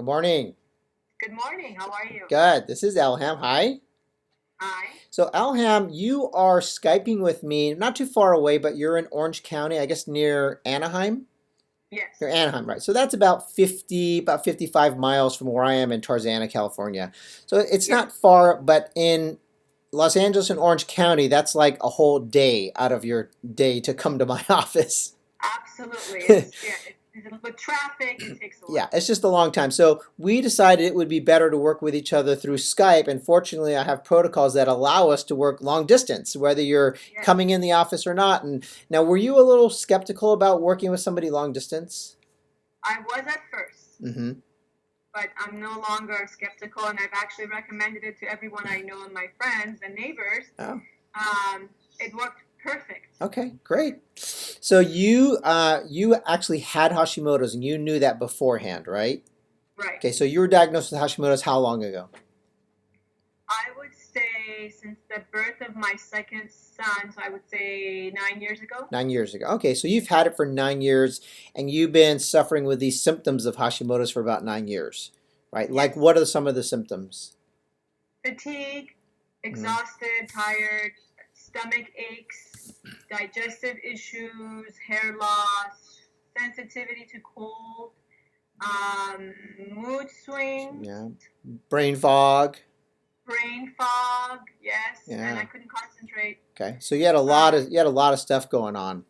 Good morning. Good morning. How are you? Good. This is Elham. Hi. Hi. So, Elham, you are Skyping with me, not too far away, but you're in Orange County, I guess near Anaheim. You're Yes. Anaheim, right? So that's about 55 miles from where I am in Tarzana, California. So it's Yes. not far, but in Los Angeles and Orange County, that's like a whole day out of your day to come to my office. Absolutely. With traffic, it takes a Yeah, while. it's just a long time. So we decided it would be better to work with each other through Skype. And fortunately, I have protocols that allow us to work long distance, whether you're Yes. coming in the office or not. And now, were you a little skeptical about working with somebody long distance? I was at first, Mm-hmm. but I'm no longer skeptical, and I've actually recommended it to everyone I know and my friends and neighbors. Oh, It worked perfect. okay, great. So you actually had Hashimoto's and you knew that beforehand, right? Right. Okay, so you were diagnosed with Hashimoto's how long ago? I would say since the birth of my second son, so I would say 9 years ago. 9 years ago. Okay, so you've had it for 9 years and you've been suffering with these symptoms of Hashimoto's for about 9 years, right? Like, Yes. what are some of the symptoms? Fatigue, Mm, exhausted, tired, stomach aches, digestive issues, hair loss, sensitivity to cold, mood swings, yeah. Brain fog. brain fog, yes, and I Yeah. couldn't concentrate. Okay. So you had a lot Um, of you had a lot of stuff going on.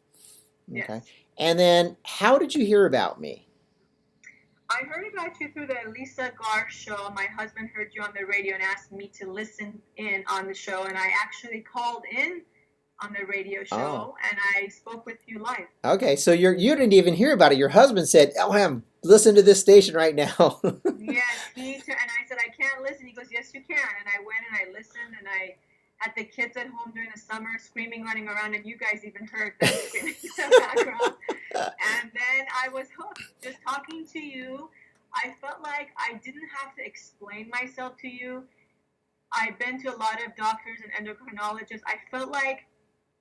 Okay. yes. And then how did you hear about me? I heard about you through the Lisa Garr show. My husband heard you on the radio and asked me to listen in on the show, and I actually called in on the radio Oh. show and I spoke with you live. Okay. So you didn't even hear about it. Your husband said, "Elham, listen to this station right now." Yes, and I said I can't listen. He goes, yes, you can. And I went and I listened, and I had the kids at home during the summer screaming, running around, and you guys even heard them screaming in the background. And then I was hooked. Just talking to you, I felt like I didn't have to explain myself to you. I've been to a lot of doctors and endocrinologists. I felt like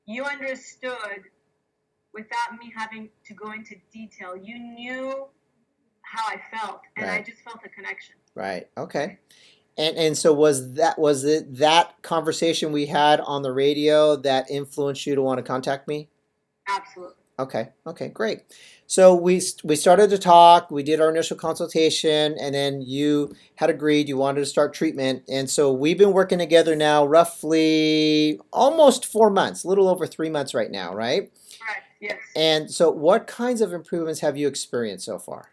you understood without me having to go into detail. You knew how I felt, and I Right. just felt a connection. Right. Okay. And so was it that conversation we had on the radio that influenced you to want to contact me? Absolutely. Okay. Okay, great. So we started to talk, we did our initial consultation, and then you had agreed you wanted to start treatment. And so we've been working together now roughly almost 4 months, a little over 3 months right now, right? Correct. Yes. And so what kinds of improvements have you experienced so far?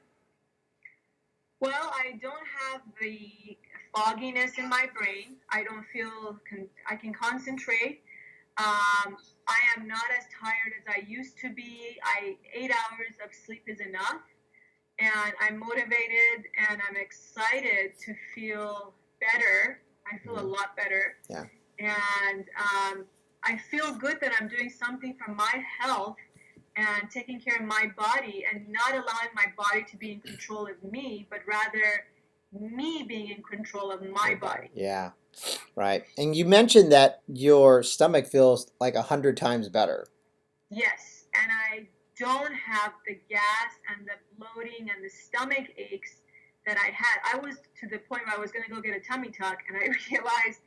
Well, I don't have the fogginess in my brain. I don't feel I can concentrate. I am not as tired as I used to be. 8 hours of sleep is enough, and I'm motivated and I'm excited to feel better. I feel a Mhm. lot better, Yeah. and I feel good that I'm doing something for my health and taking care of my body and not allowing my body to be in control of me, but rather me being in control of my Your body. body. Yeah. Right. And you mentioned that your stomach feels like 100 times better. Yes, and I don't have the gas and the bloating and the stomach aches that I had. I was to the point where I was going to go get a tummy tuck, and I realized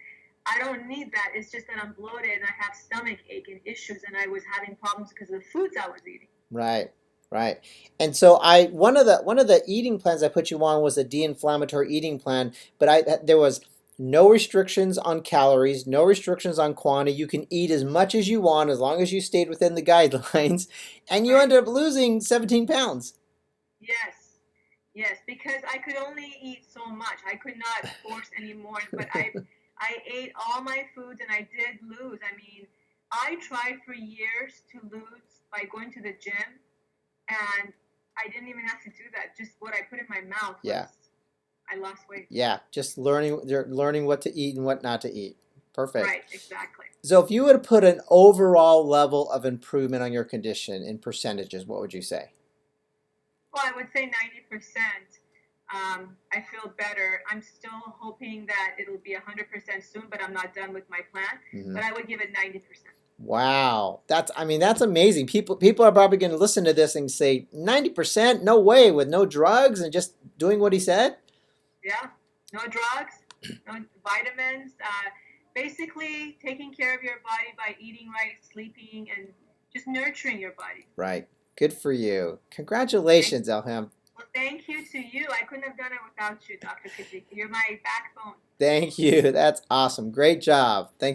I don't need that. It's just that I'm bloated and I have stomach ache and issues, and I was having problems because of the foods I was eating. Right. Right. And so I one of the eating plans I put you on was a de-inflammatory eating plan, but there was no restrictions on calories, no restrictions on quantity. You can eat as much as you want as long as you stayed within the guidelines, and you Right. ended up losing 17 pounds. Yes. Yes, because I could only eat so much. I could not force any more. But I ate all my foods and I did lose. I mean, I tried for years to lose by going to the gym, and I didn't even have to do that. Just what I put in my mouth was Yeah. I lost weight. Yeah, just learning what to eat and what not to eat. Perfect. Right, exactly. So if you were to put an overall level of improvement on your condition in percentages, what would you say? Well, I would say 90%. I feel better. I'm still hoping that it'll be 100% soon, but I'm not done with my plan. Hmm. But I would give it 90%. Wow, that's amazing. People are probably going to listen to this and say 90%, no way, with no drugs and just doing what he said. Yeah, no drugs, no vitamins. Basically, taking care of your body by eating right, sleeping, and just nurturing your body. Right. Good for you. Thank, Congratulations, Elham. well, thank you to you. I couldn't have done it without you, Dr. Kajiki. You're my backbone. Thank you. That's awesome. Great job. Thanks.